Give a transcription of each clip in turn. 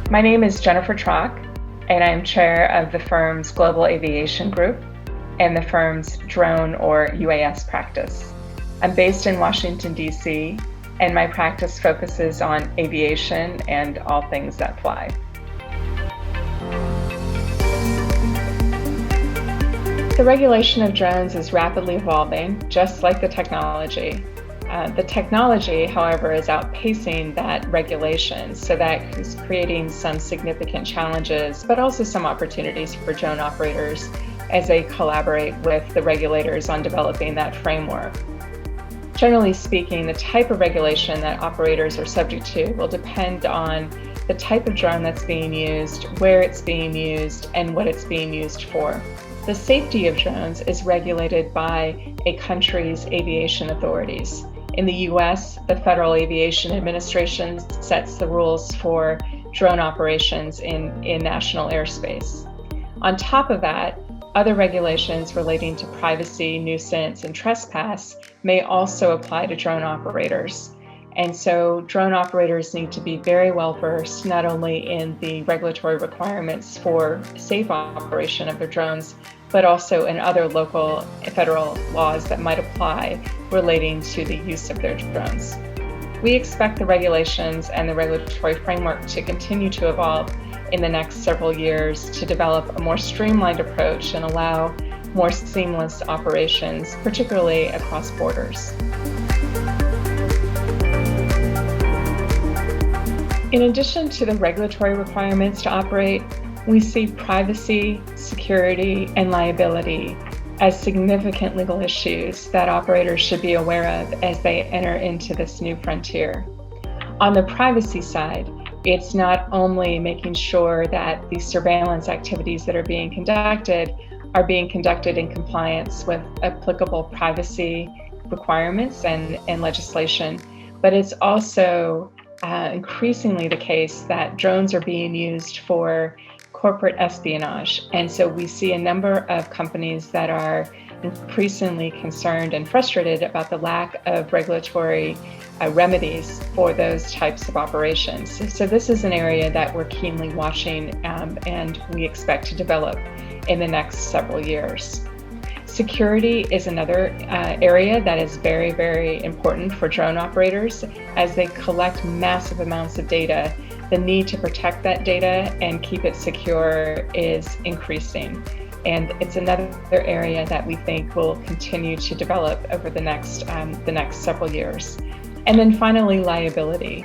My name is Jennifer Trock, and I'm chair of the firm's Global Aviation group and the firm's drone or UAS practice. I'm based in Washington, D.C., and my practice focuses on aviation and all things that fly. The regulation of drones is rapidly evolving, just like the technology. The technology, however, is outpacing that regulation, so that is creating some significant challenges, but also some opportunities for drone operators as they collaborate with the regulators on developing that framework. Generally speaking, the type of regulation that operators are subject to will depend on the type of drone that's being used, where it's being used, and what it's being used for. The safety of drones is regulated by a country's aviation authorities. In the U.S., the Federal Aviation Administration sets the rules for drone operations in national airspace. On top of that, other regulations relating to privacy, nuisance, and trespass may also apply to drone operators. And so drone operators need to be very well versed not only in the regulatory requirements for safe operation of their drones, but also in other local and federal laws that might apply relating to the use of their drones. We expect the regulations and the regulatory framework to continue to evolve in the next several years to develop a more streamlined approach and allow more seamless operations, particularly across borders. In addition to the regulatory requirements to operate, we see privacy, security, and liability as significant legal issues that operators should be aware of as they enter into this new frontier. On the privacy side, it's not only making sure that the surveillance activities that are being conducted in compliance with applicable privacy requirements and legislation, but it's also increasingly the case that drones are being used for corporate espionage. And so we see a number of companies that are increasingly concerned and frustrated about the lack of regulatory remedies for those types of operations. So this is an area that we're keenly watching and we expect to develop in the next several years. Security is another area that is very, very important for drone operators as they collect massive amounts of data. The need to protect that data and keep it secure is increasing. And it's another area that we think will continue to develop over the next several years. And then finally, liability.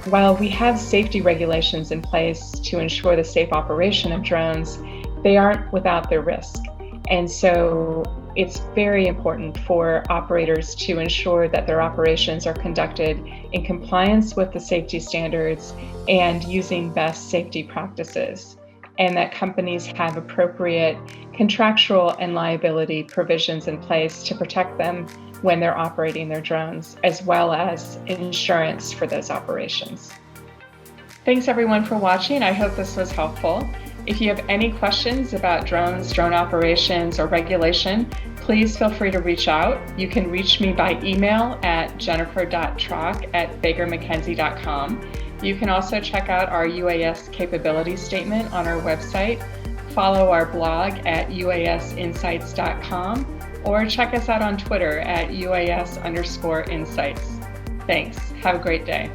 While we have safety regulations in place to ensure the safe operation of drones, they aren't without their risk. And so it's very important for operators to ensure that their operations are conducted in compliance with the safety standards and using best safety practices, and that companies have appropriate contractual and liability provisions in place to protect them when they're operating their drones, as well as insurance for those operations. Thanks everyone for watching. I hope this was helpful. If you have any questions about drones, drone operations, or regulation, please feel free to reach out. You can reach me by email at jennifer.trock@bakermckenzie.com. You can also check out our UAS capability statement on our website, follow our blog at uasinsights.com, or check us out on Twitter at UAS_insights. Thanks. Have a great day.